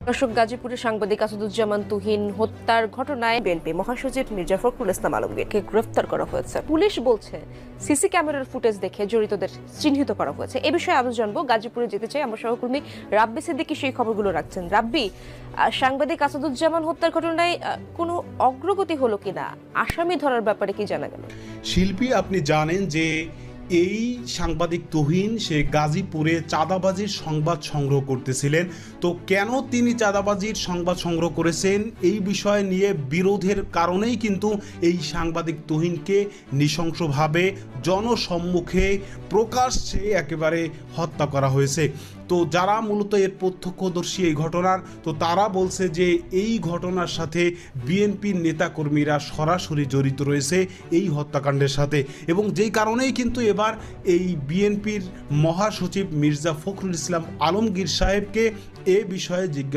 দর্শক, গাজীপুরে সাংবাদিক আসাদুজ্জামান তুহিন হত্যার ঘটনায় বিএনপি মহাসচিব মির্জা ফখরুল ইসলাম আলমগীরকে গ্রেফতার করা হয়েছে। পুলিশ বলছে সিসি ক্যামেরার ফুটেজ দেখে জড়িতদের চিহ্নিত করা হয়েছে। এ বিষয়ে আরো জানবো, গাজীপুরে যেতে চাই আমার সহকর্মী রাব্বি সিদ্দিকী সেই খবরগুলো রাখছেন। রাব্বি, সাংবাদিক আসাদুজ্জামান হত্যার ঘটনায় কোনো অগ্রগতি হলো কিনা, আসামি ধরার ব্যাপারে কি জানা গেল? শিল্পী, আপনি জানেন যে এই সাংবাদিক তুহিন সে গাজীপুরে চাঁদাবাজির সংবাদ সংগ্রহ করতেছিলেন। তো কেন তিনি চাঁদাবাজির সংবাদ সংগ্রহ করেছেন এই বিষয় নিয়ে বিরোধের কারণেই কিন্তু এই সাংবাদিক তুহিনকে নৃশংসভাবে জনসম্মুখে প্রকাশ্যে একেবারে হত্যা করা হয়েছে। তো যারা মূলত এর প্রত্যক্ষদর্শী এই ঘটনার, তো তারা বলছে যে এই ঘটনার সাথে বিএনপির নেতাকর্মীরা সরাসরি জড়িত রয়েছে এই হত্যাকাণ্ডের সাথে, এবং যেই কারণেই কিন্তু এবার এই বিএনপির মহাসচিব মির্জা ফখরুল ইসলাম আলমগীর সাহেবকে এ বিষয়ে জিজ্ঞাসা